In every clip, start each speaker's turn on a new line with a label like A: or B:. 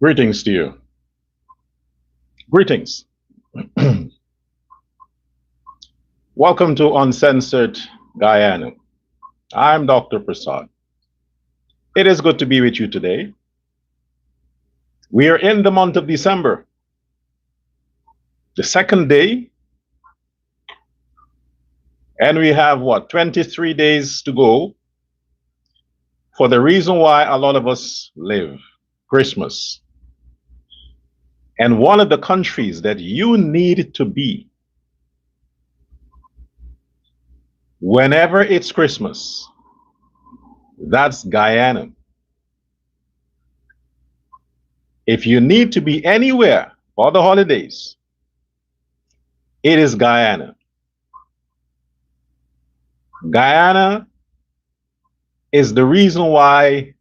A: Greetings to you. Greetings. Welcome to Uncensored Guyana. I'm Dr. Prasad. It is good to be with you today. We are in the month of December, the second day, and we have 23 days to go for the reason why a lot of us live, Christmas. And one of the countries that you need to be whenever it's Christmas, that's Guyana. If you need to be anywhere for the holidays, it is Guyana. Guyana is the reason why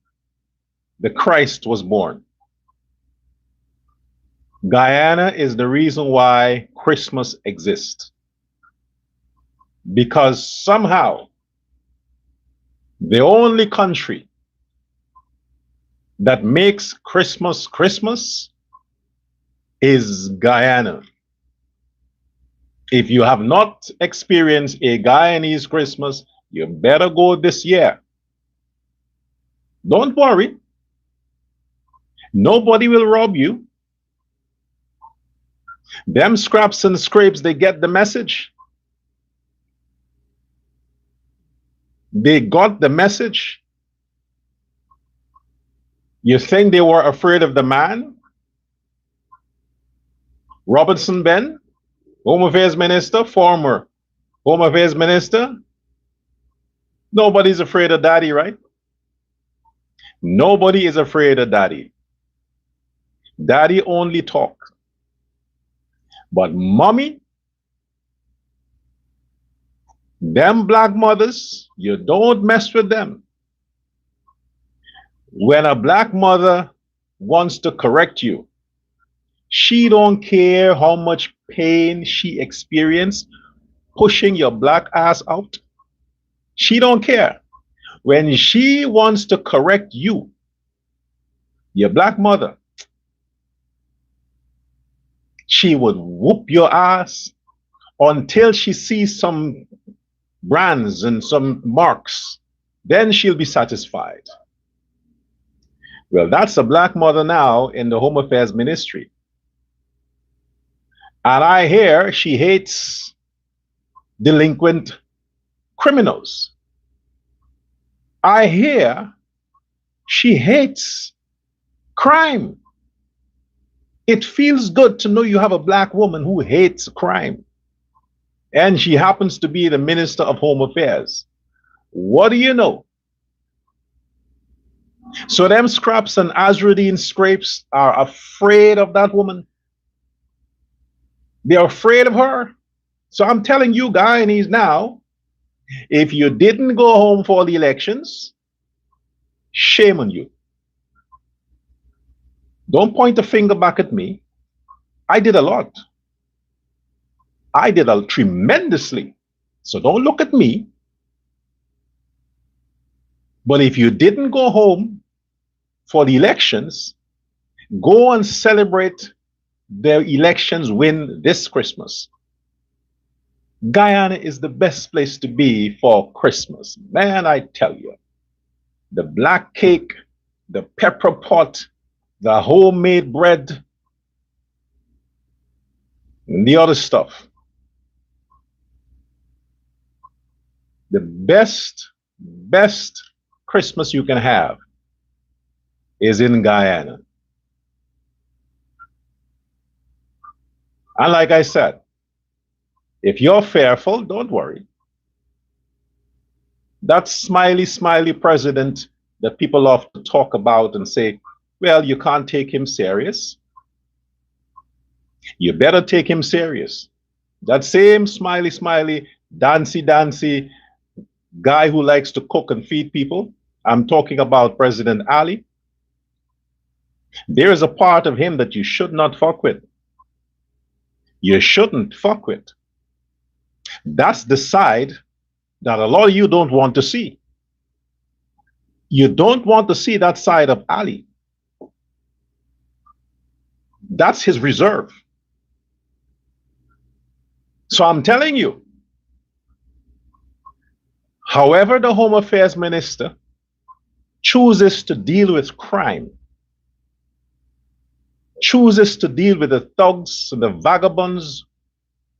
A: the Christ was born. Guyana is the reason why Christmas exists. Because somehow, the only country that makes Christmas Christmas is Guyana. If you have not experienced a Guyanese Christmas, you better go this year. Don't worry. Nobody will rob you. Them scraps and scrapes, they get the message. They got the message. You think they were afraid of the man? Robertson Ben, Home Affairs Minister, former Home Affairs Minister. Nobody's afraid of daddy, right? Nobody is afraid of daddy. Daddy only talk. But mommy, them black mothers, you don't mess with them. When a black mother wants to correct you, she don't care how much pain she experienced pushing your black ass out. She don't care. When she wants to correct you, your black mother, she would whoop your ass until she sees some brands and some marks. Then she'll be satisfied. Well, that's a black mother now in the Home Affairs Ministry. And I hear she hates delinquent criminals. I hear she hates crime. It feels good to know you have a black woman who hates crime. And she happens to be the Minister of Home Affairs. What do you know? So them scraps and Azradine scrapes are afraid of that woman. They're afraid of her. So I'm telling you Guyanese now, if you didn't go home for the elections, shame on you. Don't point a finger back at me. I did a lot. I did a tremendously. So don't look at me. But if you didn't go home for the elections, go and celebrate the elections win this Christmas. Guyana is the best place to be for Christmas. Man, I tell you. The black cake, the pepper pot, the homemade bread, and the other stuff. The best Christmas you can have is in Guyana. And like I said, if you're fearful, don't worry. That smiley, smiley president that people love to talk about and say, well, you can't take him serious. You better take him serious. That same smiley, smiley, dancy, dancy guy who likes to cook and feed people. I'm talking about President Ali. There is a part of him that you should not fuck with. You shouldn't fuck with. That's the side that a lot of you don't want to see. You don't want to see that side of Ali. That's his reserve. So I'm telling you, however the Home Affairs Minister chooses to deal with crime, chooses to deal with the thugs and the vagabonds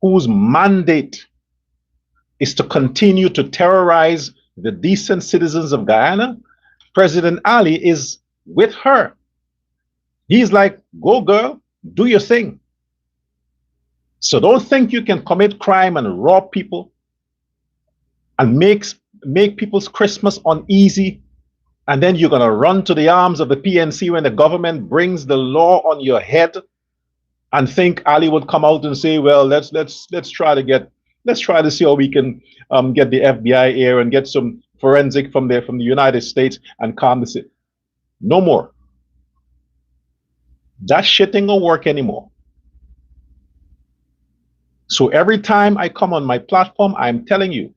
A: whose mandate is to continue to terrorize the decent citizens of Guyana, President Ali is with her. He's like, go girl, do your thing. So don't think you can commit crime and rob people and make people's Christmas uneasy, and then you're going to run to the arms of the PNC when the government brings the law on your head and think Ali would come out and say, well, let's try to see how we can get the FBI here and get some forensic from the United States and calm the city. No more. That shit ain't gonna work anymore. So every time I come on my platform, I'm telling you,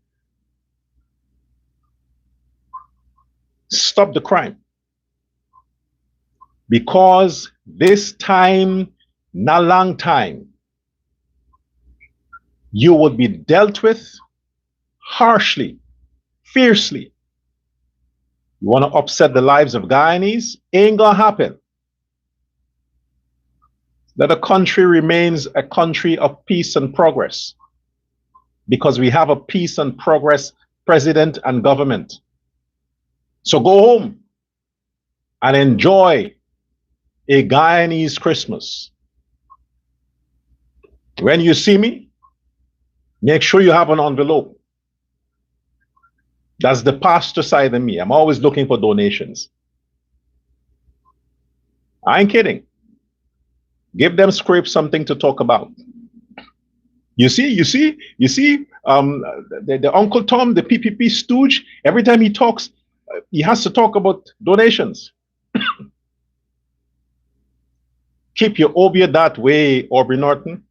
A: stop the crime. Because this time, not long time, you would be dealt with harshly, fiercely. You want to upset the lives of Guyanese? Ain't gonna happen. That a country remains a country of peace and progress, because we have a peace and progress president and government. So go home and enjoy a Guyanese Christmas. When you see me, make sure you have an envelope. That's the pastor side of me. I'm always looking for donations. I ain't kidding. Give them script something to talk about. You see, the Uncle Tom, the PPP stooge, every time he talks, he has to talk about donations. Keep your obia that way, Aubrey Norton.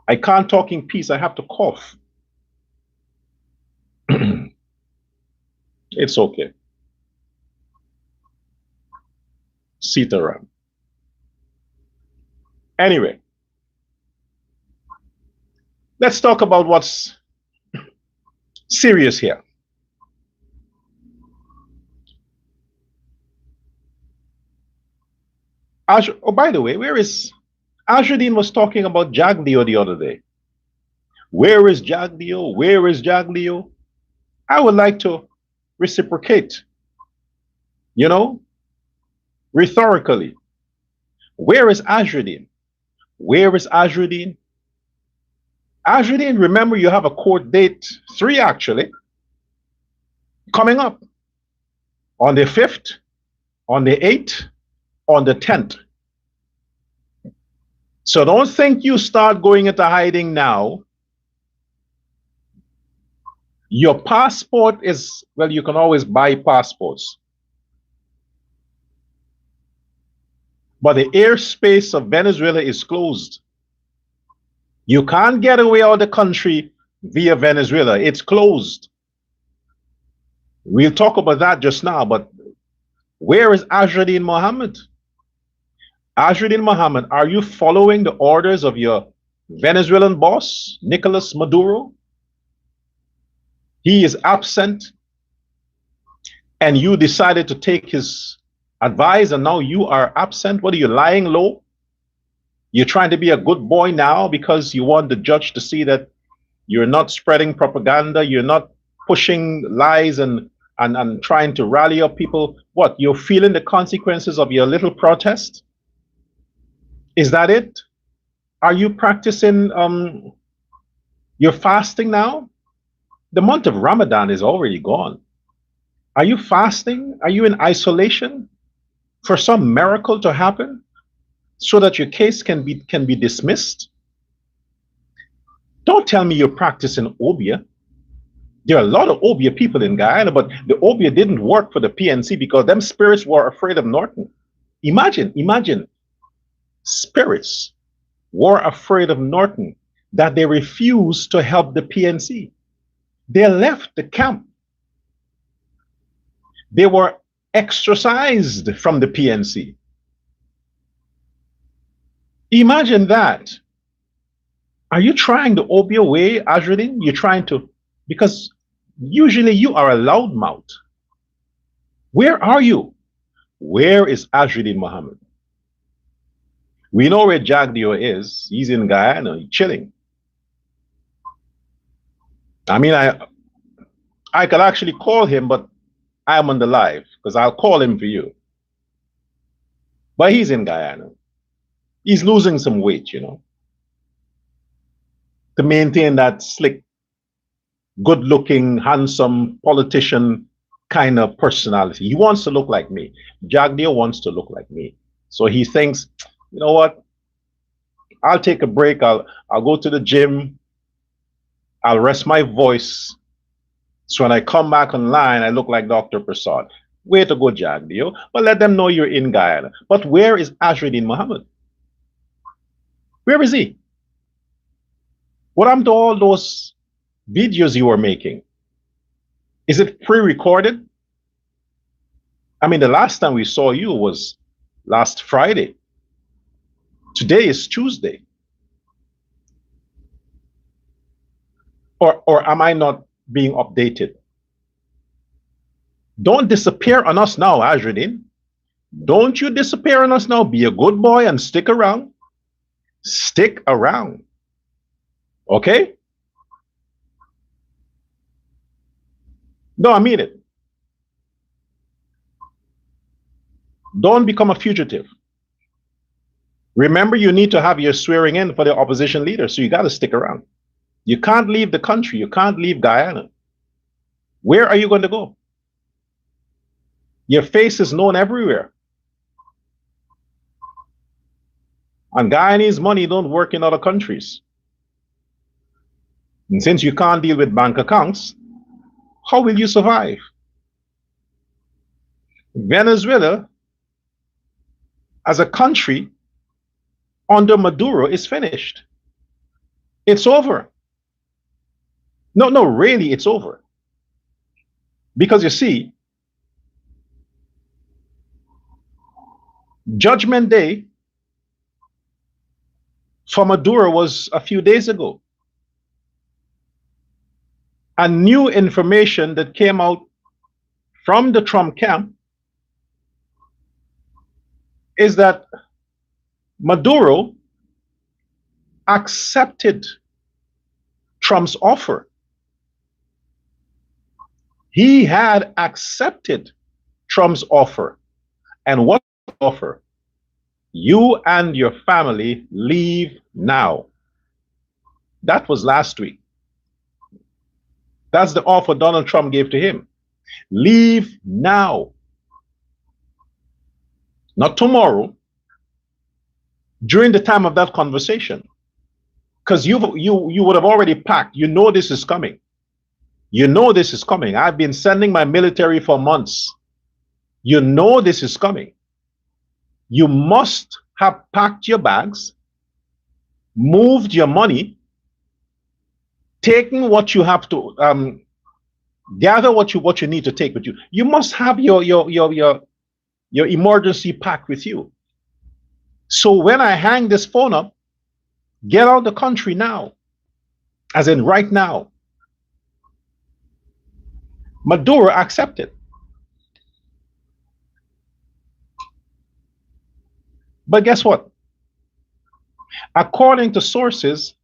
A: I can't talk in peace. I have to cough. It's okay. Sitaram. Anyway, let's talk about what's serious here. Oh, by the way, where is Ajudine was talking about Jaglio the other day. Where is Jaglio? Where is Jaglio? I would like to reciprocate, rhetorically. Where is Ajudine? Where is Ajudine? Ajudine, remember you have a court date, 3 actually, coming up on the 5th, on the 8th, on the 10th. So don't think you start going into hiding now. Your passport is, well, you can always buy passports. But the airspace of Venezuela is closed. You can't get away out of the country via Venezuela. It's closed. We'll talk about that just now, but where is Ajudine Mohammed? Ajudine Mohammed, are you following the orders of your Venezuelan boss, Nicolas Maduro? He is absent, and you decided to take his advice, and now you are absent. What are you, lying low? You're trying to be a good boy now because you want the judge to see that you're not spreading propaganda, you're not pushing lies and trying to rally up people. What, you're feeling the consequences of your little protest? Is that it? Are you practicing your fasting now? The month of Ramadan is already gone. Are you fasting? Are you in isolation for some miracle to happen so that your case can be dismissed? Don't tell me you're practicing obia. There are a lot of obia people in Guyana, but the obia didn't work for the PNC because them spirits were afraid of Norton. Imagine, spirits were afraid of Norton that they refused to help the PNC. They left the camp. They were exorcised from the PNC. Imagine that. Are you trying to obey away, Azradin? You're trying to, because usually you are a loudmouth. Where are you? Where is Azradin Muhammad? We know where Jagdio is. He's in Guyana, chilling. I mean, I could actually call him, but I'm on the live because I'll call him for you. But he's in Guyana. He's losing some weight, to maintain that slick, good-looking, handsome politician kind of personality. He wants to look like me. Jagdio wants to look like me. So he thinks, you know what? I'll take a break. I'll go to the gym. I'll rest my voice. So when I come back online, I look like Dr. Prasad. Way to go, Jagdio. But let them know you're in Guyana. But where is Azradin Muhammad? Where is he? What happened to all those videos you were making? Is it pre-recorded? I mean, the last time we saw you was last Friday. Today is Tuesday. Or am I not being updated? Don't disappear on us now, Azradin. Don't you disappear on us now. Be a good boy and stick around. Stick around. Okay? No, I mean it. Don't become a fugitive. Remember, you need to have your swearing in for the opposition leader, so you got to stick around. You can't leave the country. You can't leave Guyana. Where are you going to go? Your face is known everywhere. And Guyanese money don't work in other countries. And since you can't deal with bank accounts, how will you survive? Venezuela, as a country, under Maduro is finished. It's over. No, really, it's over. Because you see, Judgment Day for Maduro was a few days ago. And new information that came out from the Trump camp is that Maduro accepted Trump's offer. He had accepted Trump's offer. And what offer? You and your family leave now. That was last week. That's the offer Donald Trump gave to him. Leave now. Not tomorrow. During the time of that conversation. Because you would have already packed. You know this is coming. You know this is coming. I've been sending my military for months. You know this is coming. You must have packed your bags, moved your money, taken what you have to gather what you need to take with you. You must have your emergency pack with you. So when I hang this phone up, get out of the country now, as in right now. Maduro accepted. But guess what? According to sources,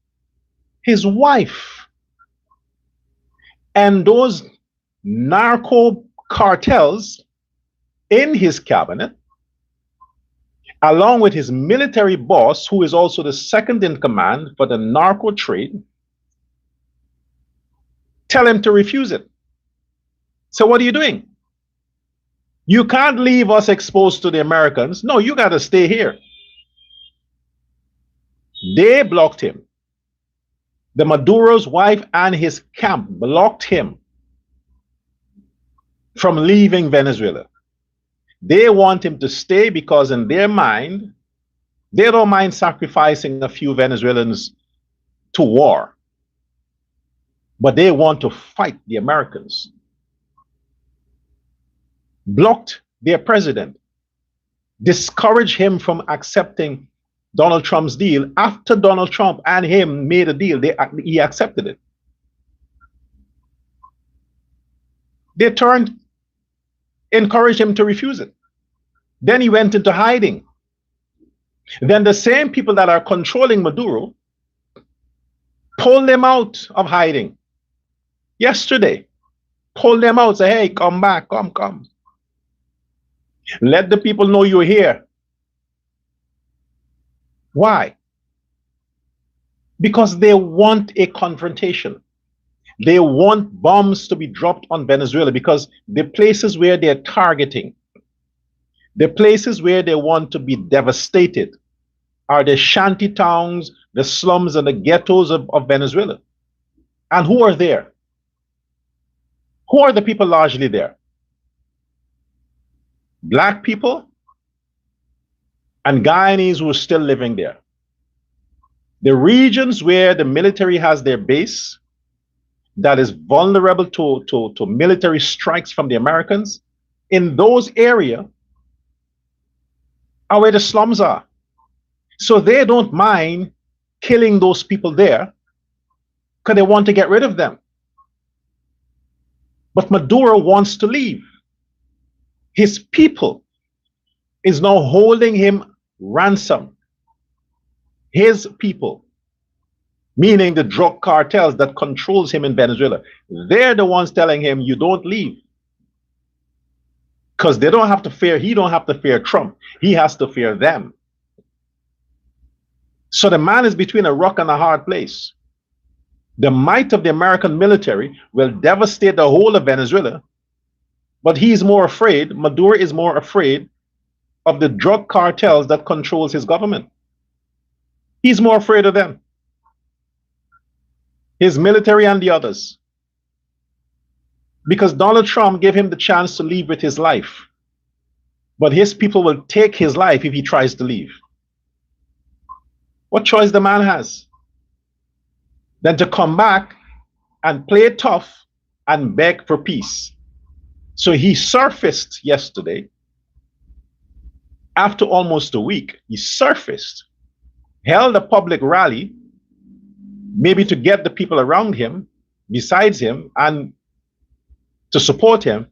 A: his wife and those narco cartels in his cabinet along with his military boss, who is also the second in command for the narco trade, tell him to refuse it. So what are you doing? You can't leave us exposed to the Americans. No, you got to stay here. They blocked him. The Maduro's wife and his camp blocked him from leaving Venezuela. They want him to stay because in their mind, they don't mind sacrificing a few Venezuelans to war, but they want to fight the Americans. Blocked their president, discouraged him from accepting Donald Trump's deal. After Donald Trump and him made a deal, he accepted it. They encouraged him to refuse it. Then he went into hiding. Then the same people that are controlling Maduro pulled him out of hiding. Yesterday, pulled them out, say, hey, come back, come. Let the people know you're here. Why? Because they want a confrontation. They want bombs to be dropped on Venezuela because the places where they're targeting, the places where they want to be devastated are the shanty towns, the slums, and the ghettos of Venezuela. And who are there? Who are the people largely there? Black people and Guyanese who are still living there. The regions where the military has their base that is vulnerable to military strikes from the Americans, in those areas are where the slums are. So they don't mind killing those people there because they want to get rid of them. But Maduro wants to leave. His people is now holding him ransom. His people, meaning the drug cartels that controls him in Venezuela, they're the ones telling him you don't leave. Because they don't have to fear, he don't have to fear Trump. He has to fear them. So the man is between a rock and a hard place. The might of the American military will devastate the whole of Venezuela, but he's more afraid, Maduro is more afraid of the drug cartels that controls his government. He's more afraid of them. His military and the others. Because Donald Trump gave him the chance to leave with his life. But his people will take his life if he tries to leave. What choice the man has? Than to come back and play tough and beg for peace. So he surfaced yesterday. After almost a week, he surfaced, held a public rally, maybe to get the people around him, besides him, and to support him.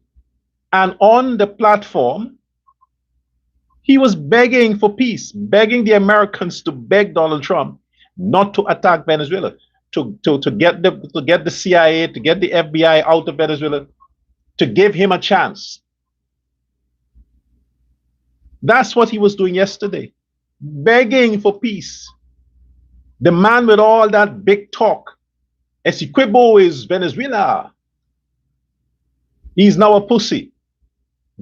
A: And on the platform, he was begging for peace, begging the Americans to beg Donald Trump not to attack Venezuela, to get the CIA, to get the FBI out of Venezuela, to give him a chance. That's what he was doing yesterday, begging for peace. The man with all that big talk, Essequibo is Venezuela. He's now a pussy,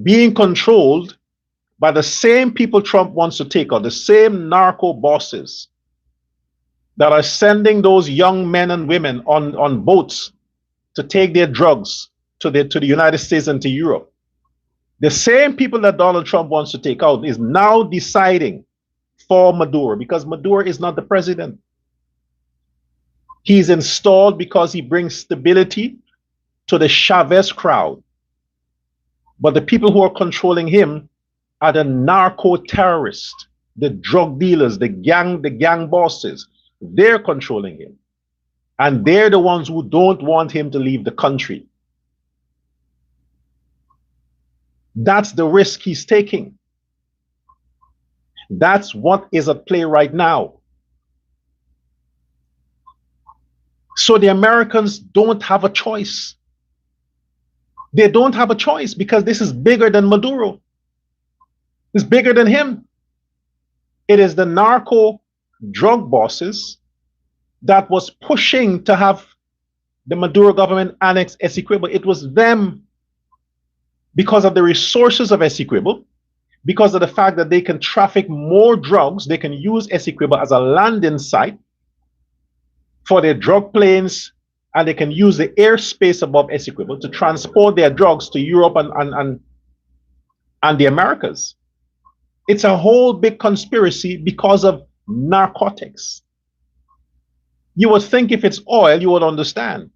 A: being controlled by the same people Trump wants to take out, the same narco bosses that are sending those young men and women on boats to take their drugs to the United States and to Europe. The same people that Donald Trump wants to take out is now deciding for Maduro, because Maduro is not the president. He's installed because he brings stability to the Chavez crowd. But the people who are controlling him are the narco terrorists, the drug dealers, the gang bosses. They're controlling him. And they're the ones who don't want him to leave the country. That's the risk he's taking. That's what is at play right now. So the Americans don't have a choice. They don't have a choice because this is bigger than Maduro. It's bigger than him. It is the narco drug bosses that was pushing to have the Maduro government annex Essequibo. It was them, because of the resources of Essequibo, because of the fact that they can traffic more drugs, they can use Essequibo as a landing site for their drug planes, and they can use the airspace above Essequibo to transport their drugs to Europe and the Americas. It's a whole big conspiracy because of narcotics. You would think if it's oil, you would understand.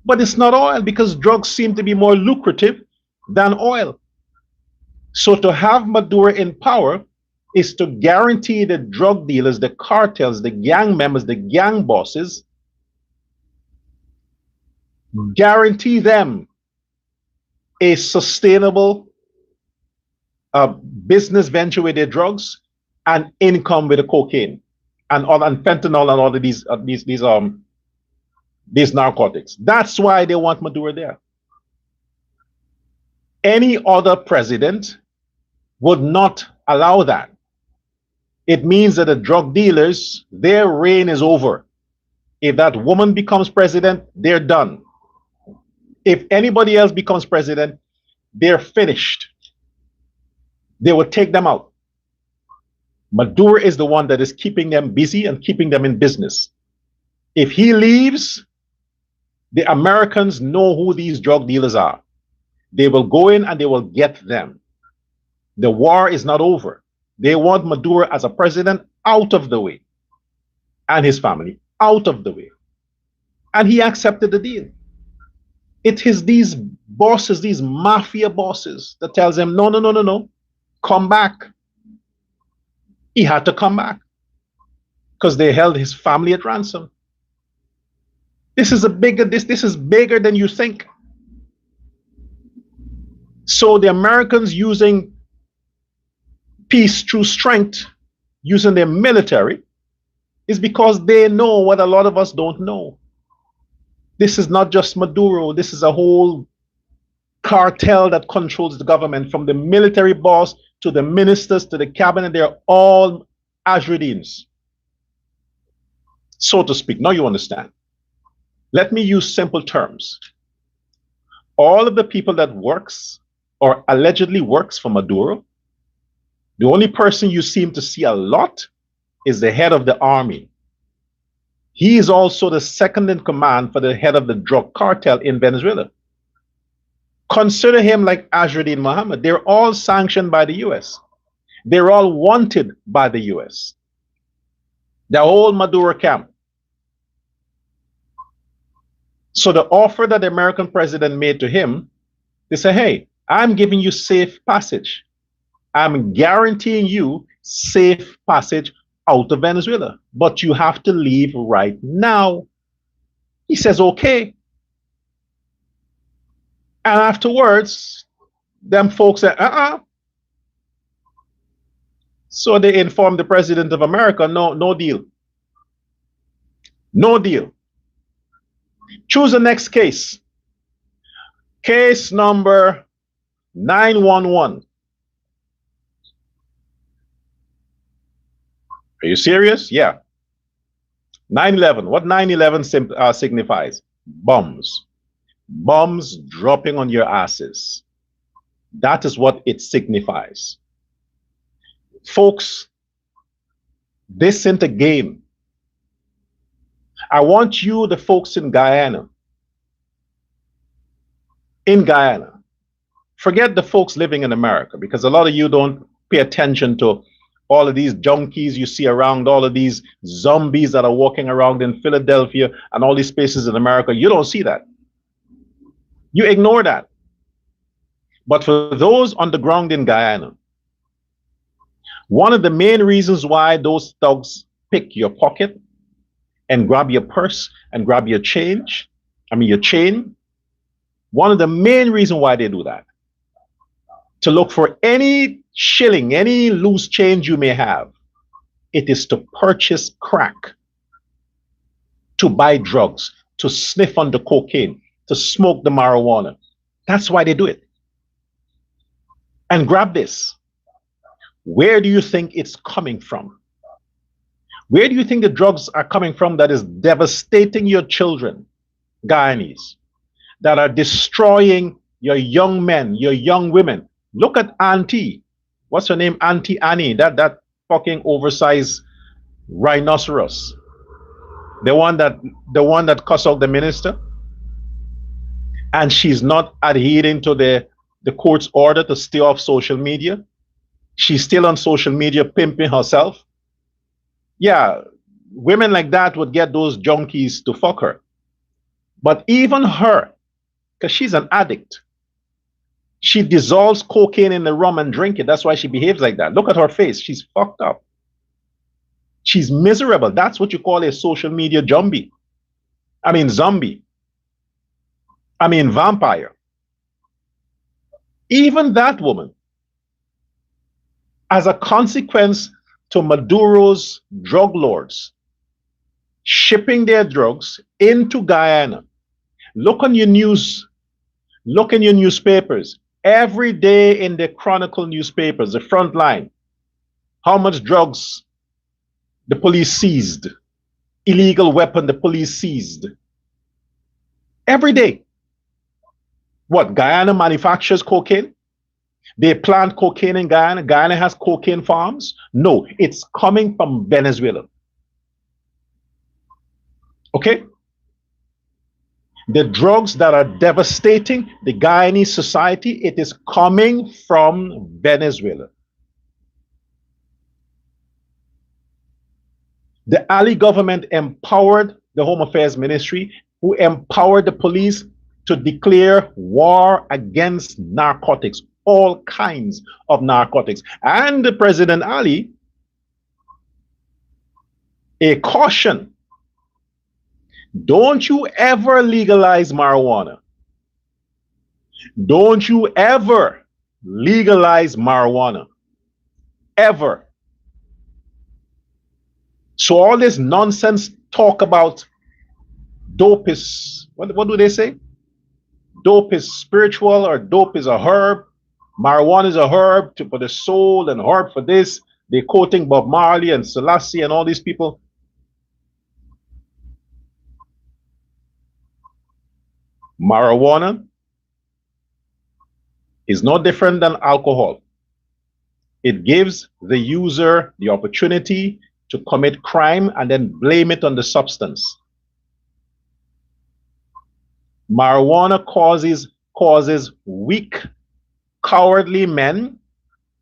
A: But it's not oil, because drugs seem to be more lucrative than oil. So to have Maduro in power is to guarantee the drug dealers, the cartels, the gang members, the gang bosses, guarantee them a sustainable business venture with their drugs and income with the cocaine and fentanyl and all of these narcotics. That's why they want Maduro there. Any other president would not allow that. It means that the drug dealers, their reign is over. If that woman becomes president, they're done. If anybody else becomes president, they're finished. They will take them out. Maduro is the one that is keeping them busy and keeping them in business. If he leaves, the Americans know who these drug dealers are. They will go in and they will get them. The war is not over. They want Maduro as a president out of the way, and his family out of the way. And he accepted the deal. It is these bosses, these mafia bosses, that tells him, no, no, no, no, no, come back. He had to come back because they held his family at ransom. This is bigger than you think. So the Americans using peace through strength, using their military, is because they know what a lot of us don't know. This is not just Maduro. This is a whole cartel that controls the government, from the military boss to the ministers to the cabinet. They're all Ajradines, so to speak. Now you understand. Let me use simple terms. All of the people that works or allegedly works for Maduro, the only person you seem to see a lot is the head of the army. He is also the second in command for the head of the drug cartel in Venezuela. Consider him like Azruddin Mohammed. They're all sanctioned by the US. They're all wanted by the US. The whole Maduro camp. So the offer that the American president made to him, they say, hey, I'm giving you safe passage. I'm guaranteeing you safe passage out of Venezuela, but you have to leave right now. He says, okay. And afterwards, them folks said, So they informed the president of America, no deal. No deal. Choose the next case. Case number 911. Are you serious? Yeah. 9/11. What 9/11 signifies? Bombs. Bombs dropping on your asses. That is what it signifies. Folks, this isn't a game. I want you, the folks in Guyana, forget the folks living in America, because a lot of you don't pay attention to all of these junkies you see around, all of these zombies that are walking around in Philadelphia and all these places in America. You don't see that. You ignore that. But for those on the ground in Guyana, one of the main reasons why those thugs pick your pocket and grab your purse and grab your change, your chain, one of the main reasons why they do that, to look for any shilling, any loose change you may have, it is to purchase crack, to buy drugs, to sniff on the cocaine, to smoke the marijuana. That's why they do it. And grab this. Where do you think it's coming from? Where do you think the drugs are coming from that is devastating your children, Guyanese, that are destroying your young men, your young women? Look at Auntie. What's her name? Auntie Annie, that fucking oversized rhinoceros. The one that cussed out the minister. And she's not adhering to the court's order to stay off social media. She's still on social media pimping herself. Yeah, women like that would get those junkies to fuck her. But even her, because she's an addict, she dissolves cocaine in the rum and drink it. That's why she behaves like that. Look at her face. She's fucked up. She's miserable. That's what you call a social media zombie. I mean, zombie. I mean, vampire. Even that woman, as a consequence to Maduro's drug lords shipping their drugs into Guyana. Look on your news, look in your newspapers. Every day in the Chronicle newspapers, the front line, how much drugs the police seized, illegal weapon the police seized. Every day. What, Guyana manufactures cocaine? They plant cocaine in Guyana. Guyana has cocaine farms. No, it's coming from Venezuela. Okay? The drugs that are devastating the Guyanese society, it is coming from Venezuela. The Ali government empowered the Home Affairs Ministry, who empowered the police to declare war against narcotics, all kinds of narcotics. And President Ali, a caution, don't you ever legalize marijuana. Don't you ever legalize marijuana. Ever. So all this nonsense talk about dope is, what do they say? Dope is spiritual, or dope is a herb. Marijuana is a herb for the soul and herb for this. They're quoting Bob Marley and Selassie and all these people. Marijuana is no different than alcohol. It gives the user the opportunity to commit crime and then blame it on the substance. Marijuana causes weak, cowardly men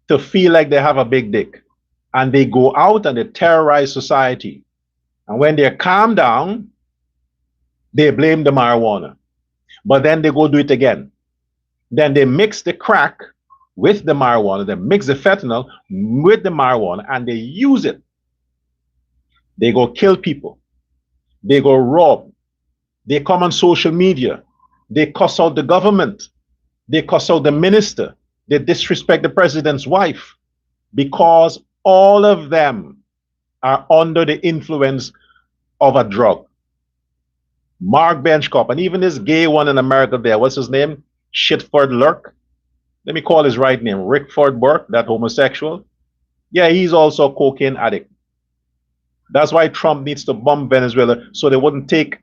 A: to feel like they have a big dick. And they go out and they terrorize society. And when they're calmed down, they blame the marijuana. But then they go do it again. Then they mix the crack with the marijuana, they mix the fentanyl with the marijuana, and they use it. They go kill people. They go rob. They come on social media. They cuss out the government. They cuss out the minister. They disrespect the president's wife, because all of them are under the influence of a drug. Mark Benchcop, and even this gay one in America there, what's his name? Shitford Lurk. Let me call his right name, Rickford Burke, that homosexual. Yeah, he's also a cocaine addict. That's why Trump needs to bomb Venezuela, so they wouldn't take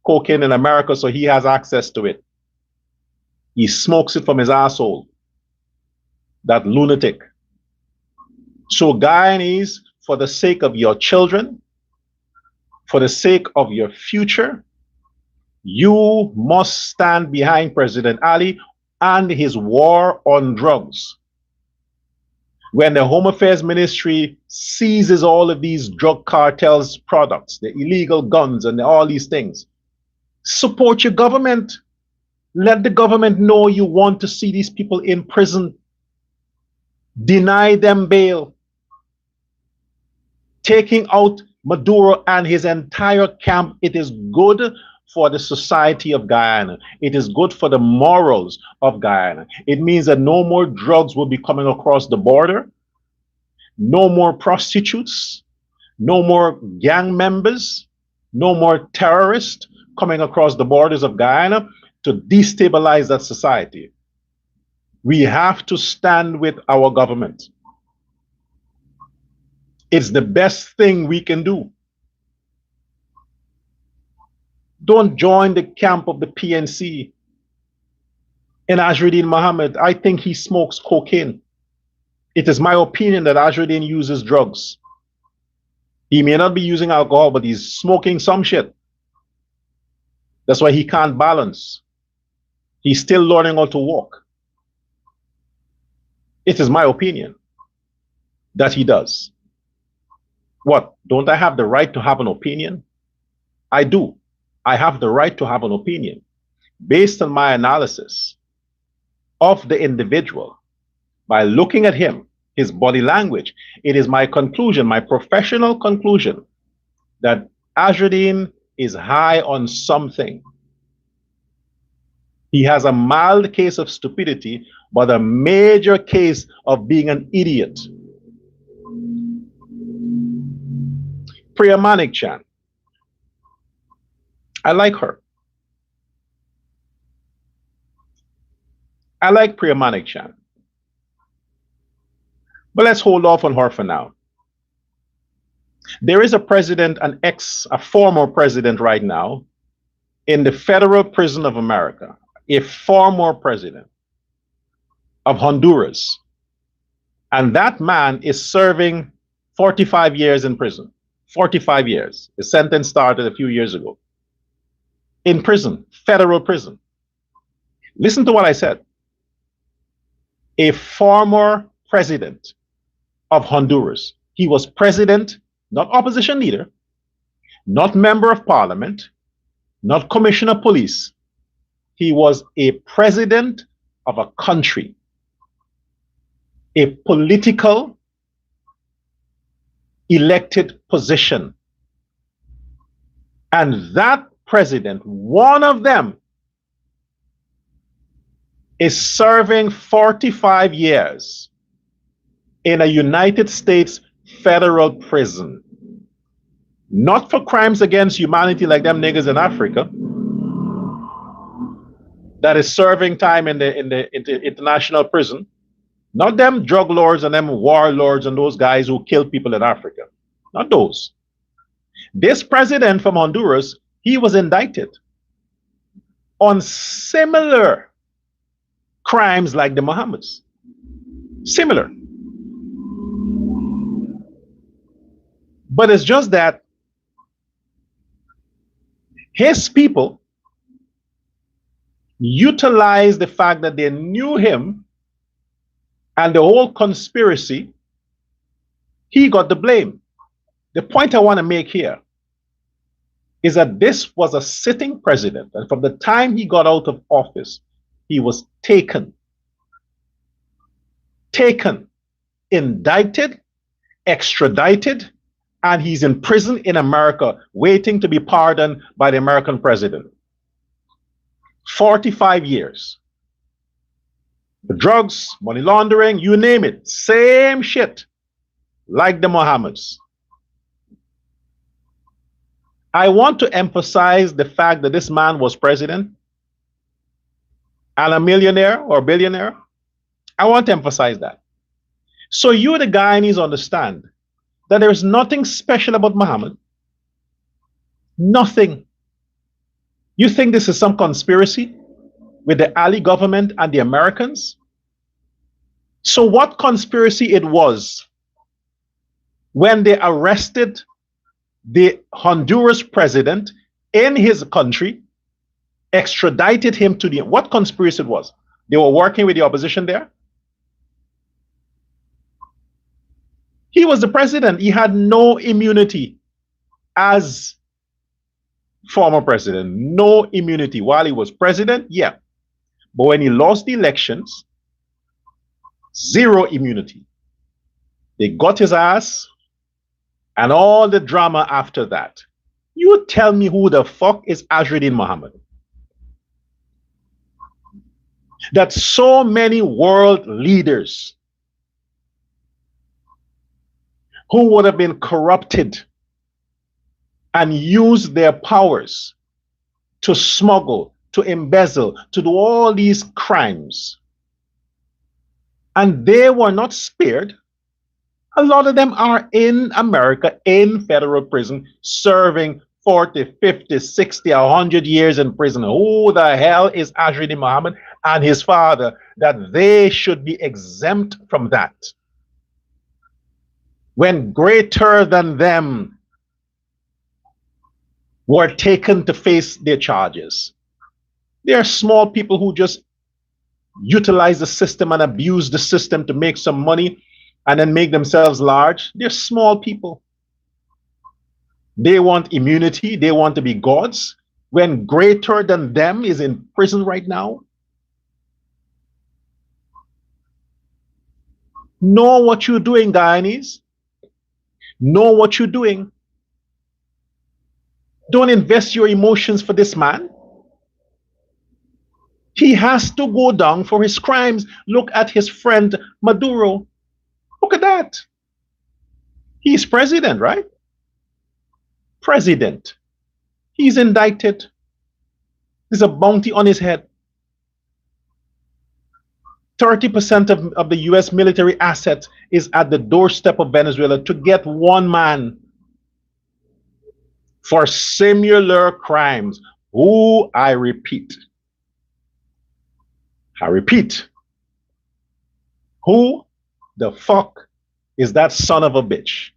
A: cocaine in America, so he has access to it. He smokes it from his asshole. That lunatic. So Guyanese, for the sake of your children, for the sake of your future, you must stand behind President Ali and his war on drugs. When the Home Affairs Ministry seizes all of these drug cartels' products, the illegal guns and all these things, support your government. Let the government know you want to see these people in prison. Deny them bail. Taking out Maduro and his entire camp, it is good for the society of Guyana. It is good for the morals of Guyana. It means that no more drugs will be coming across the border, no more prostitutes, no more gang members, no more terrorists coming across the borders of Guyana to destabilize that society. We have to stand with our government. It's the best thing we can do. Don't join the camp of the PNC and Azruddin Mohammed. I think he smokes cocaine. It is my opinion that Azruddin uses drugs. He may not be using alcohol, but he's smoking some shit. That's why he can't balance. He's still learning how to walk. It is my opinion that he does. What? Don't I have the right to have an opinion? I do. I have the right to have an opinion based on my analysis of the individual by looking at him, his body language. It is my conclusion, my professional conclusion, that Azruddin is high on something. He has a mild case of stupidity, but a major case of being an idiot. Priya Manik-Chan. I like her. I like Priya Manik-Chan. But let's hold off on her for now. There is a president, a former president right now in the federal prison of America, a former president of Honduras. And that man is serving 45 years in prison. 45 years. His sentence started a few years ago. In prison, federal prison. Listen to what I said. A former president of Honduras. He was president, not opposition leader, not member of parliament, not commissioner of police. He was a president of a country, a political elected position. And that president, one of them, is serving 45 years in a United States federal prison. Not for crimes against humanity like them niggas in Africa that is serving time in the international prison. Not them drug lords and them warlords and those guys who kill people in Africa. Not those. This president from Honduras, he was indicted on similar crimes like the Mohammeds. Similar. But it's just that his people utilized the fact that they knew him and the whole conspiracy. He got the blame. The point I want to make here is that this was a sitting president, and from the time he got out of office, he was taken, indicted, extradited, and he's in prison in America waiting to be pardoned by the American president. 45 years. The drugs, money laundering, you name it, same shit like the Mohammeds. I want to emphasize the fact that this man was president and a millionaire or billionaire. I want to emphasize that. So you, the Guyanese, understand that there is nothing special about Muhammad. Nothing. You think this is some conspiracy with the Ali government and the Americans? So what conspiracy it was when they arrested the Honduras president in his country, extradited him to the, what conspiracy it was? They were working with the opposition there. He was the president. He had no immunity as former president. No immunity. While he was president, yeah. But when he lost the elections, zero immunity. They got his ass and all the drama after that. You tell me who the fuck is Azruddin Mohammed? That so many world leaders who would have been corrupted and used their powers to smuggle, to embezzle, to do all these crimes. And they were not spared. A lot of them are in America in federal prison serving 40, 50, 60, 100 years in prison. Who the hell is Ashidi Muhammad and his father that they should be exempt from that? When greater than them were taken to face their charges. There are small people who just utilize the system and abuse the system to make some money and then make themselves large. They're small people. They want immunity. They want to be gods. When greater than them is in prison right now. Know what you're doing, Guyanese. Know what you're doing. Don't invest your emotions for this man. He has to go down for his crimes. Look at his friend Maduro. Look at that. He's president, right? President. He's indicted. There's a bounty on his head. 30% of the US military assets is at the doorstep of Venezuela to get one man for similar crimes, who I repeat, who the fuck is that son of a bitch,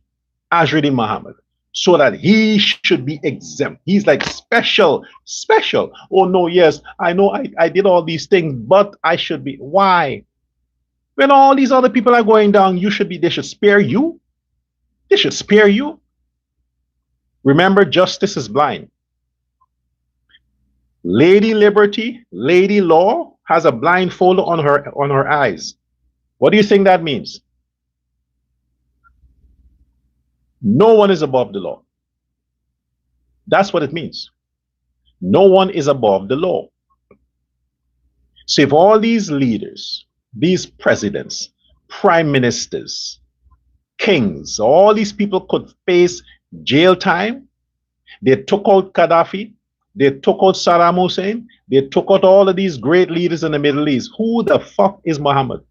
A: Ashidi Muhammad, so that he should be exempt? He's like special. Oh no, yes, I know I did all these things, but I should be. Why? When all these other people are going down, they should spare you. They should spare you. Remember, justice is blind. Lady Liberty, Lady Law has a blindfold on her eyes. What do you think that means? No one is above the law. That's what it means. No one is above the law. So if all these leaders, these presidents, prime ministers, kings, all these people could face jail time, they took out Gaddafi, they took out Saddam Hussein, they took out all of these great leaders in the Middle East. Who the fuck is Muhammad?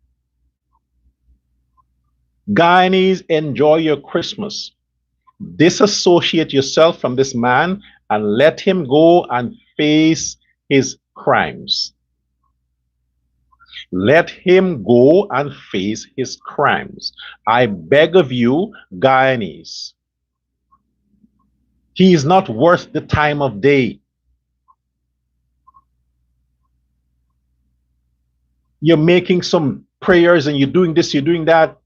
A: Guyanese, enjoy your Christmas. Disassociate yourself from this man and let him go and face his crimes. Let him go and face his crimes. I beg of you, Guyanese. He is not worth the time of day. You're making some prayers and you're doing this, you're doing that.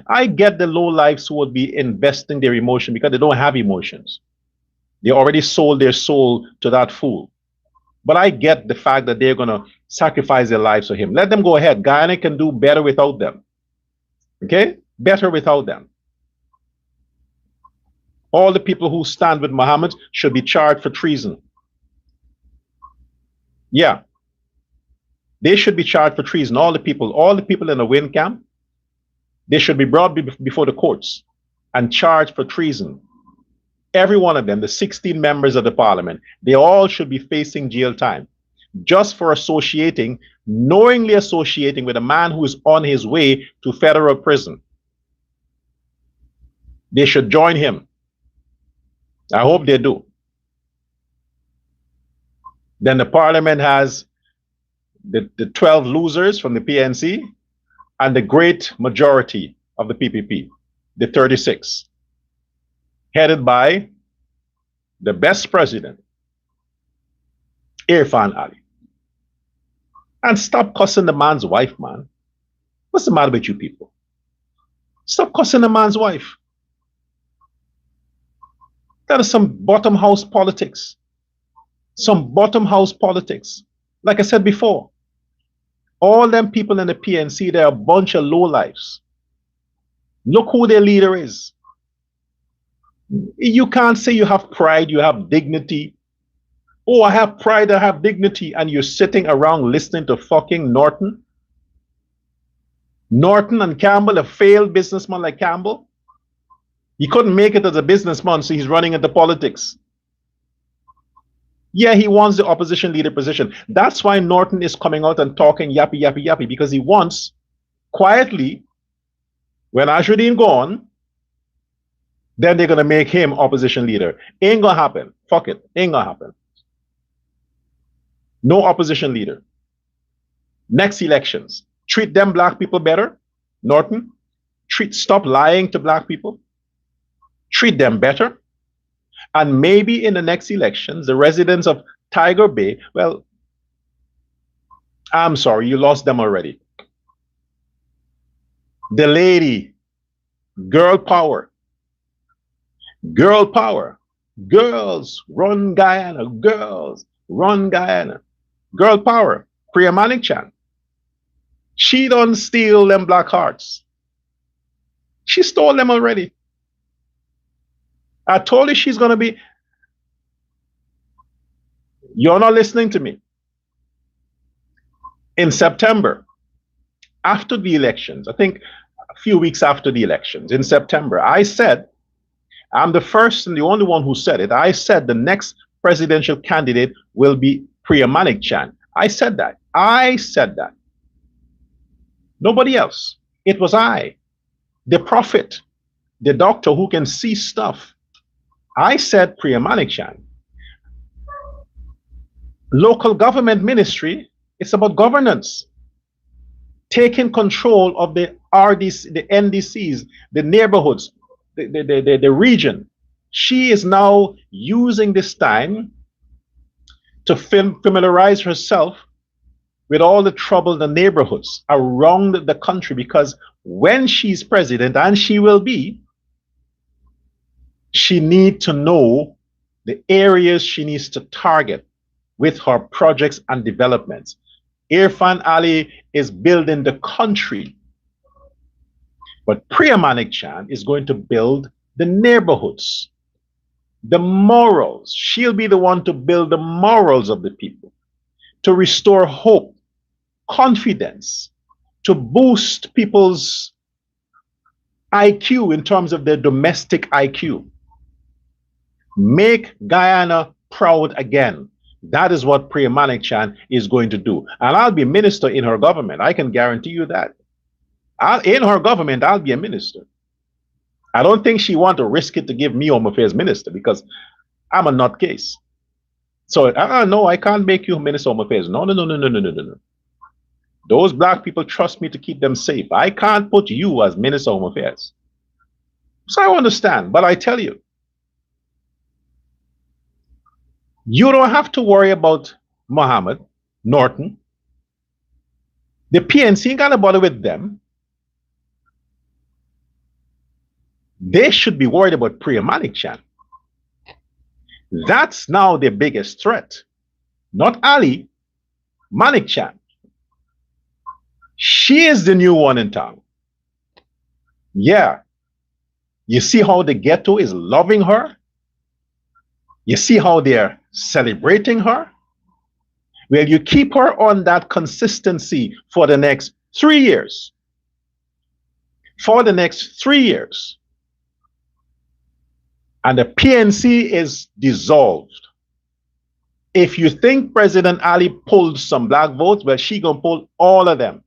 A: I get the low lives who would be investing their emotion because they don't have emotions. They already sold their soul to that fool. But I get the fact that they're going to sacrifice their lives for him. Let them go ahead. Guyana can do better without them. Okay? Better without them. All the people who stand with Muhammad should be charged for treason. Yeah. They should be charged for treason. All the people in the Win camp, they should be brought before the courts and charged for treason. Every one of them, the 16 members of the parliament, they all should be facing jail time just for knowingly associating with a man who is on his way to federal prison. They should join him. I hope they do. Then the parliament has the 12 losers from the PNC and the great majority of the PPP, the 36, headed by the best president, Irfan Ali. And stop cussing the man's wife, man. What's the matter with you people? Stop cussing the man's wife. That is some bottom house politics. Some bottom house politics. Like I said before, all them people in the PNC, they're a bunch of lowlifes. Look who their leader is. You can't say you have pride, you have dignity. Oh, I have pride, I have dignity, and you're sitting around listening to fucking Norton. Norton and Campbell, a failed businessman like Campbell. He couldn't make it as a businessman, so he's running into politics. Yeah, he wants the opposition leader position. That's why Norton is coming out and talking yappy, yappy, yappy, because he wants, quietly, when Ashudin gone, Then they're going to make him opposition leader. Ain't going to happen. Fuck it. Ain't going to happen. No opposition leader. Next elections, treat them black people better. Norton, stop lying to black people. Treat them better. And maybe in the next elections, the residents of Tiger Bay, well, I'm sorry, you lost them already. The lady, girl power. Girl power. Girls run Guyana. Girls run Guyana. Girl power. Priya Manik-Chan. She don't steal them black hearts. She stole them already. I told you she's going to be. You're not listening to me. In September, after the elections, I think a few weeks after the elections, in September, I said, I'm the first and the only one who said it. I said the next presidential candidate will be Priya Manik-Chan. I said that. I said that. Nobody else. It was I, the prophet, the doctor who can see stuff. I said Priya Manik-Chan. Local government ministry, it's about governance. Taking control of the RDC, the NDCs, the neighborhoods, the region. She is now using this time to familiarize herself with all the trouble in the neighborhoods around the country, because when she's president, and she will be, she needs to know the areas she needs to target with her projects and developments. Irfan Ali is building the country, but Priya Manik-Chan is going to build the neighborhoods, the morals. She'll be the one to build the morals of the people, to restore hope, confidence, to boost people's IQ in terms of their domestic IQ. Make Guyana proud again. That is what Priya Manik-Chan is going to do. And I'll be a minister in her government. I can guarantee you that. In her government, I'll be a minister. I don't think she want to risk it to give me Home Affairs minister, because I'm a nutcase. So, no, I can't make you Minister of Home Affairs. No. Those black people trust me to keep them safe. I can't put you as Minister of Home Affairs. So I understand, but I tell you, you don't have to worry about Mohammed, Norton. The PNC ain't got to bother with them. They should be worried about Priya Manik-Chan. That's now their biggest threat. Not Ali, Manik-Chan. She is the new one in town. Yeah. You see how the ghetto is loving her? You see how they're celebrating her? Well, you keep her on that consistency for the next 3 years. For the next 3 years. And the PNC is dissolved. If you think President Ali pulled some black votes, well, she gonna pull all of them.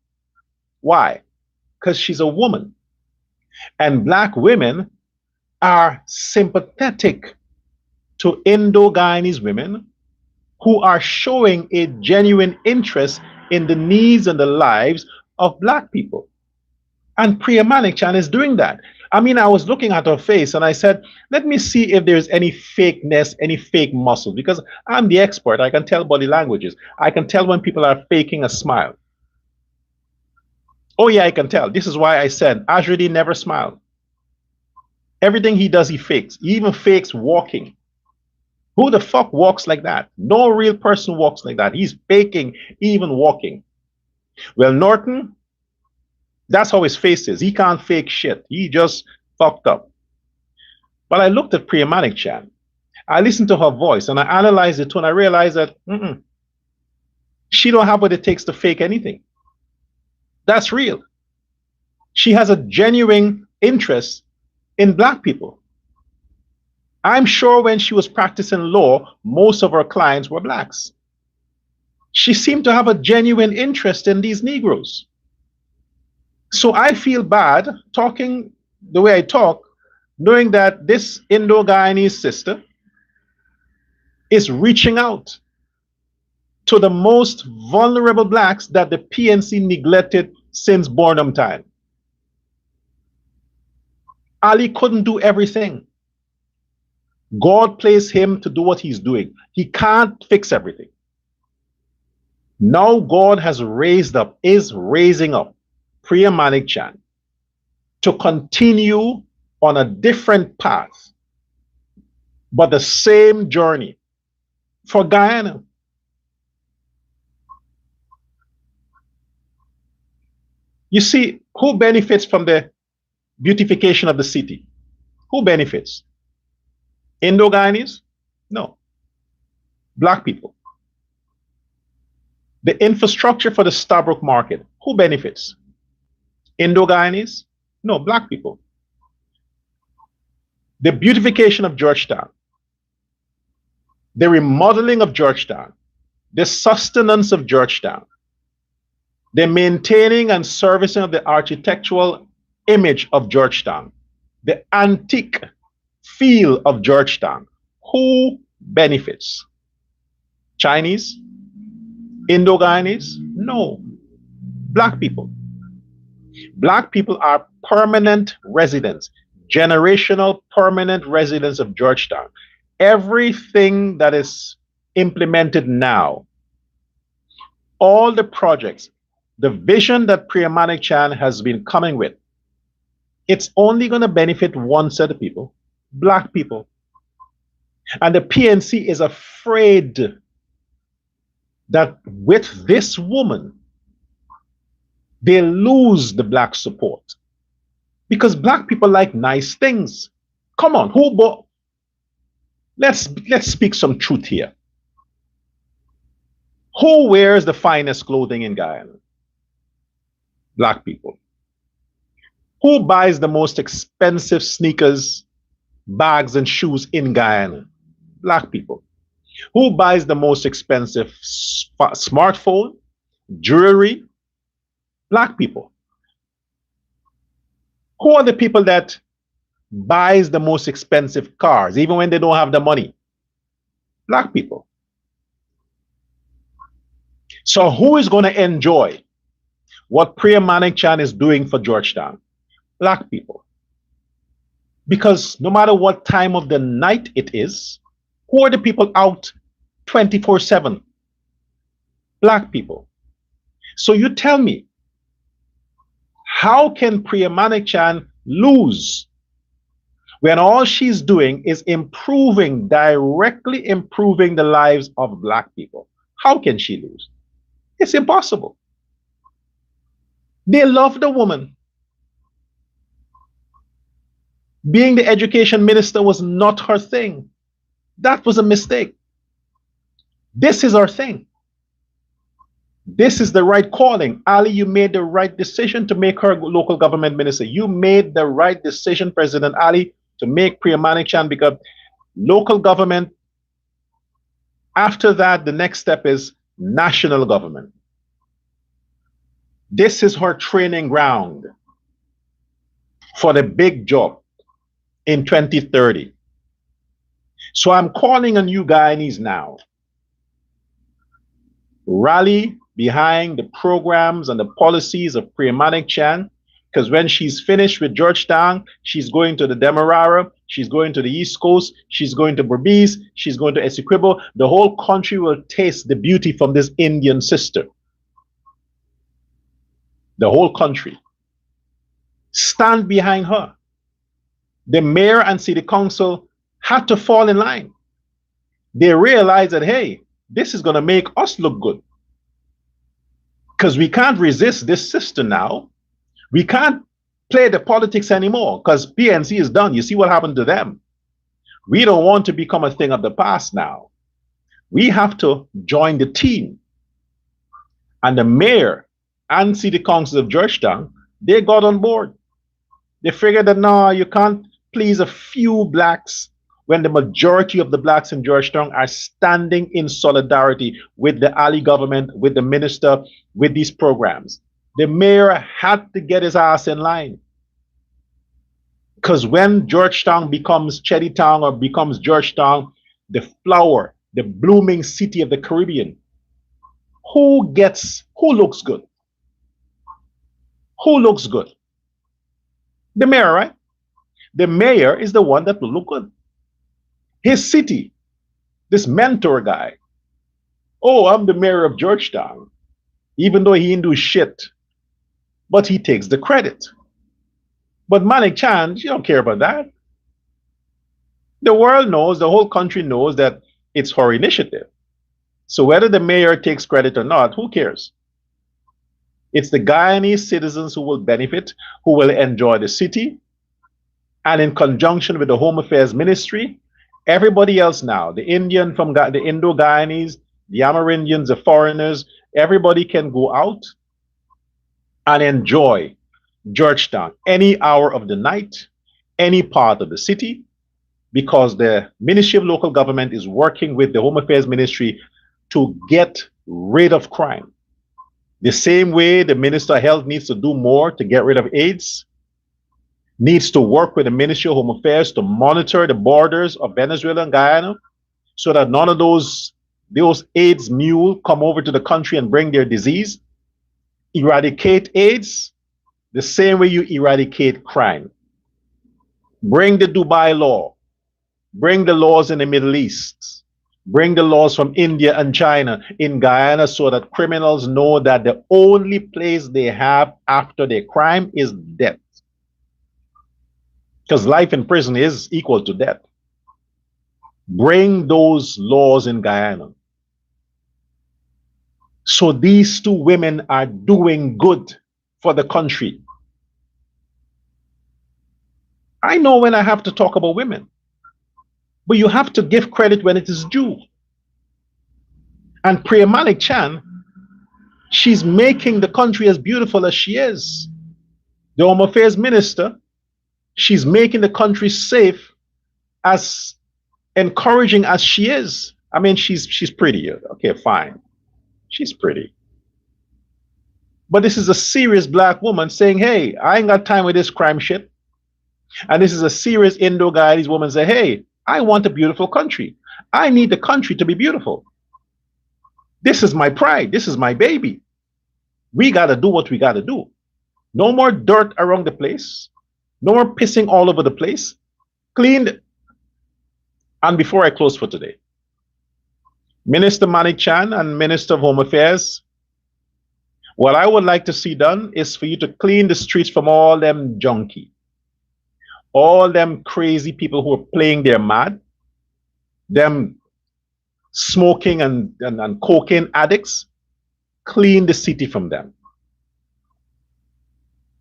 A: Why? Because she's a woman. And black women are sympathetic to Indo-Guyanese women who are showing a genuine interest in the needs and the lives of black people. And Priya Manik-Chan is doing that. I mean, I was looking at her face and I said, let me see if there's any fakeness, any fake muscle, because I'm the expert. I can tell body languages. I can tell when people are faking a smile. Oh yeah, I can tell. This is why I said Ajruddin never smiled. Everything he does, he fakes. He even fakes walking. Who the fuck walks like that? No real person walks like that. He's faking even walking. Well, Norton, that's how his face is. He can't fake shit. He just fucked up. But I looked at Priya Manik-Chan. I listened to her voice and I analyzed it too, and I realized that she don't have what it takes to fake anything. That's real. She has a genuine interest in black people. I'm sure when she was practicing law, most of her clients were blacks. She seemed to have a genuine interest in these Negroes. So I feel bad talking the way I talk, knowing that this Indo-Guyanese sister is reaching out to the most vulnerable blacks that the PNC neglected since Bornum time. Ali couldn't do everything. God placed him to do what he's doing. He can't fix everything. Now God has is raising up Priya Manik Chan to continue on a different path, but the same journey for Guyana. You see, who benefits from the beautification of the city? Who benefits? Indo-Guyanese? No. Black people. The infrastructure for the Starbrook market, who benefits? Indo-Guyanese? No, black people. The beautification of Georgetown, the remodeling of Georgetown, the sustenance of Georgetown, the maintaining and servicing of the architectural image of Georgetown, the antique feel of Georgetown. Who benefits? Chinese? Indo-Guyanese? No. Black people. Black people are permanent residents, generational permanent residents of Georgetown. Everything that is implemented now, all the projects, the vision that Priya Manik Chan has been coming with, it's only going to benefit one set of people, black people. And the PNC is afraid that with this woman, they lose the black support. Because black people like nice things. Come on, let's speak some truth here. Who wears the finest clothing in Guyana? Black people. Who buys the most expensive sneakers, bags, and shoes in Guyana? Black people. Who buys the most expensive smartphone, jewelry? Black people. Who are the people that buys the most expensive cars, even when they don't have the money? Black people. So who is going to enjoy what Priya Manik Chan is doing for Georgetown? Black people. Because no matter what time of the night it is, who are the people out 24/7? Black people. So you tell me, how can Priya Manik Chan lose when all she's doing is directly improving the lives of black people? How can she lose? It's impossible. They love the woman. Being the education minister was not her thing. That was a mistake. This is our thing. This is the right calling. Ali, you made the right decision to make her local government minister. You made the right decision, President Ali, to make Priya Manik Chan become local government. After that, the next step is national government. This is her training ground for the big job in 2030. So I'm calling on you Guyanese now. Rally behind the programs and the policies of Priya Manik Chan, because when she's finished with Georgetown, she's going to the Demerara, she's going to the East Coast, she's going to Berbice, she's going to Essequibo. The whole country will taste the beauty from this Indian sister. The whole country. Stand behind her. The mayor and city council had to fall in line. They realized that, hey, this is going to make us look good. Because we can't resist this sister now. We can't play the politics anymore because PNC is done. You see what happened to them. We don't want to become a thing of the past now. We have to join the team. And the mayor and city council of Georgetown, they got on board. They figured that, no, you can't please a few blacks when the majority of the blacks in Georgetown are standing in solidarity with the Ali government, with the minister, with these programs. The mayor had to get his ass in line. Because when Georgetown becomes Cheddytown or becomes Georgetown, the flower, the blooming city of the Caribbean, who looks good? Who looks good? The mayor, right? The mayor is the one that will look good. His city, this mentor guy. Oh, I'm the mayor of Georgetown, even though he didn't do shit, but he takes the credit. But Malik Chan, you don't care about that. The world knows, the whole country knows that it's her initiative. So whether the mayor takes credit or not, who cares? It's the Guyanese citizens who will benefit, who will enjoy the city. And in conjunction with the Home Affairs Ministry, everybody else now, the Indian from the Indo-Guyanese, the Amerindians, the foreigners, everybody can go out and enjoy Georgetown any hour of the night, any part of the city, because the Ministry of Local Government is working with the Home Affairs Ministry to get rid of crime. The same way the Minister of Health needs to do more to get rid of AIDS, needs to work with the Ministry of Home Affairs to monitor the borders of Venezuela and Guyana so that none of those AIDS mules come over to the country and bring their disease. Eradicate AIDS the same way you eradicate crime. Bring the Dubai law. Bring the laws in the Middle East. Bring the laws from India and China in Guyana so that criminals know that the only place they have after their crime is death. Because life in prison is equal to death. Bring those laws in Guyana. So these two women are doing good for the country. I know when I have to talk about women, but you have to give credit when it is due. And Priya Malik Chan, she's making the country as beautiful as she is. The Home Affairs Minister, she's making the country safe, as encouraging as she is. I mean, she's pretty. Okay, fine. She's pretty. But this is a serious black woman saying, hey, I ain't got time with this crime shit. And this is a serious Indo-Guyanese woman saying, hey, I want a beautiful country. I need the country to be beautiful. This is my pride. This is my baby. We got to do what we got to do. No more dirt around the place. No more pissing all over the place. Cleaned. And before I close for today, Minister Malik Chan and Minister of Home Affairs, what I would like to see done is for you to clean the streets from all them junkie, all them crazy people who are playing their mad, them smoking and cocaine addicts. Clean the city from them.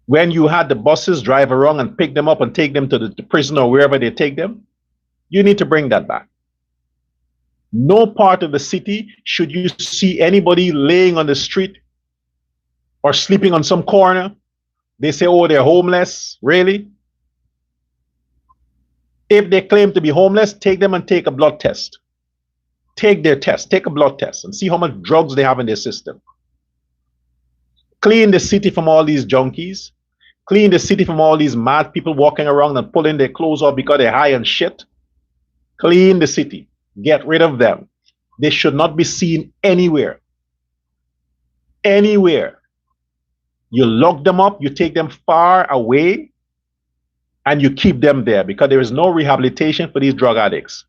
A: When you had the buses drive around and pick them up and take them to the prison or wherever they take them, you need to bring that back. No part of the city should you see anybody laying on the street or sleeping on some corner. They say, oh, they're homeless. Really? If they claim to be homeless, take them and take a blood test. Take their test, take a blood test and see how much drugs they have in their system. Clean the city from all these junkies. Clean the city from all these mad people walking around and pulling their clothes off because they're high on shit. Clean the city. Get rid of them. They should not be seen anywhere. Anywhere. You lock them up, you take them far away, and you keep them there because there is no rehabilitation for these drug addicts.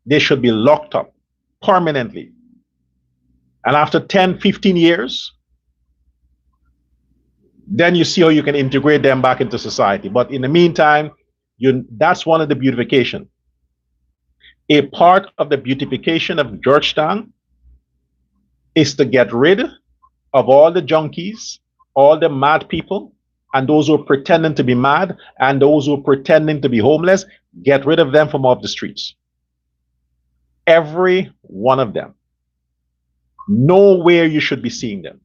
A: They should be locked up permanently. And after 10, 15 years, then you see how you can integrate them back into society. But in the meantime, that's one of the beautification. A part of the beautification of Georgetown is to get rid of all the junkies, all the mad people, and those who are pretending to be mad, and those who are pretending to be homeless. Get rid of them from off the streets. Every one of them. Nowhere you should be seeing them.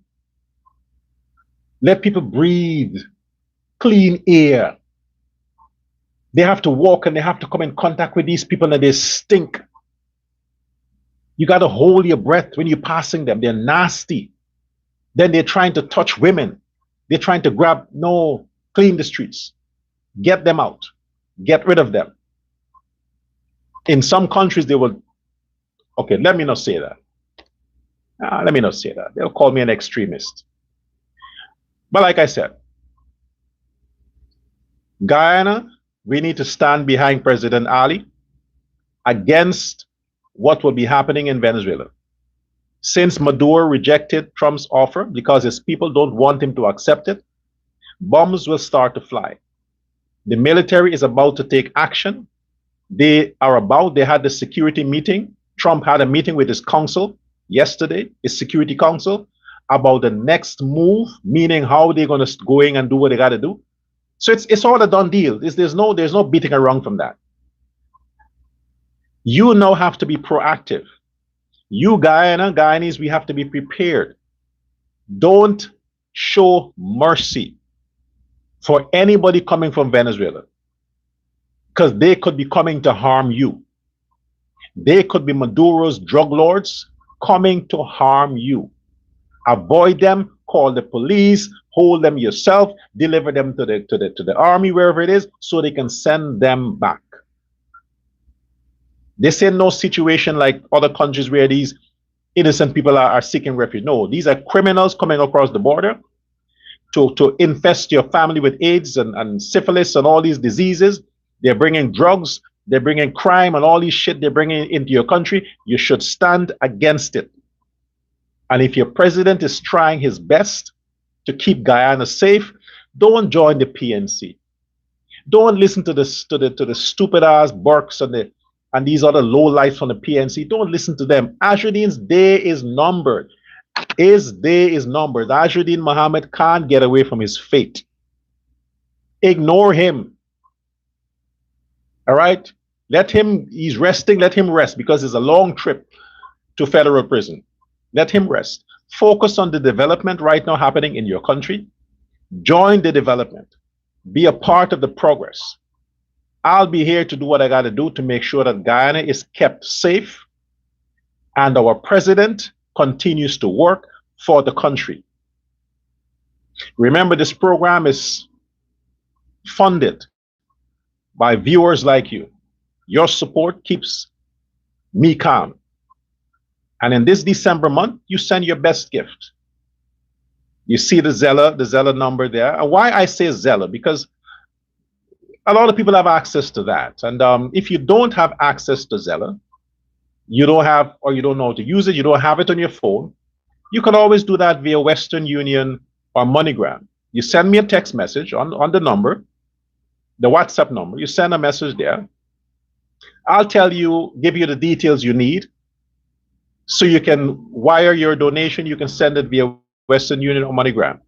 A: Let people breathe clean air. They have to walk and they have to come in contact with these people and they stink. You got to hold your breath when you're passing them. They're nasty. Then they're trying to touch women. They're trying to grab. No, clean the streets. Get them out. Get rid of them. In some countries, they will. Okay, let me not say that. Let me not say that. They'll call me an extremist. But like I said, Guyana, we need to stand behind President Ali against what will be happening in Venezuela. Since Maduro rejected Trump's offer because his people don't want him to accept it, bombs will start to fly. The military is about to take action. They had the security meeting. Trump had a meeting with his council yesterday, his security council, about the next move, meaning how they're going to go in and do what they got to do. So it's all a done deal. There's no beating around from that. You now have to be proactive. You Guyanese, we have to be prepared. Don't show mercy for anybody coming from Venezuela, because they could be coming to harm you. They could be Maduro's drug lords coming to harm you. Avoid them, call the police, hold them yourself, deliver them to the army, wherever it is, so they can send them back. This ain't no situation like other countries where these innocent people are seeking refuge. No, these are criminals coming across the border to infest your family with AIDS and syphilis and all these diseases. They're bringing drugs, they're bringing crime and all these shit they're bringing into your country. You should stand against it. And if your president is trying his best to keep Guyana safe, don't join the PNC. Don't listen to the stupid ass Burks and these other low lights from the PNC. Don't listen to them. Ashruddin's day is numbered. His day is numbered. Ashruddin Muhammad can't get away from his fate. Ignore him. All right? He's resting, let him rest, because it's a long trip to federal prison. Let him rest. Focus on the development right now happening in your country. Join the development. Be a part of the progress. I'll be here to do what I got to do to make sure that Guyana is kept safe and our president continues to work for the country. Remember, this program is funded by viewers like you. Your support keeps me calm. And in this December month, you send your best gift. You see the Zella number there. And why I say Zella? Because a lot of people have access to that. And if you don't have access to Zella, you don't have, or you don't know how to use it, you don't have it on your phone, you can always do that via Western Union or MoneyGram. You send me a text message on the number, the WhatsApp number. You send a message there. I'll give you the details you need. So you can wire your donation. You can send it via Western Union or MoneyGram.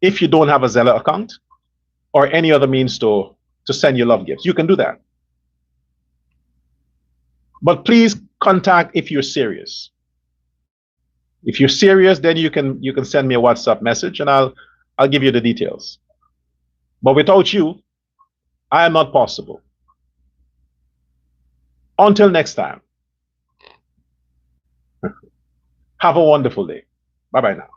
A: If you don't have a Zella account or any other means to send your love gifts, you can do that. But please contact if you're serious. If you're serious, then you can send me a WhatsApp message and I'll give you the details. But without you, I am not possible. Until next time. Have a wonderful day. Bye-bye now.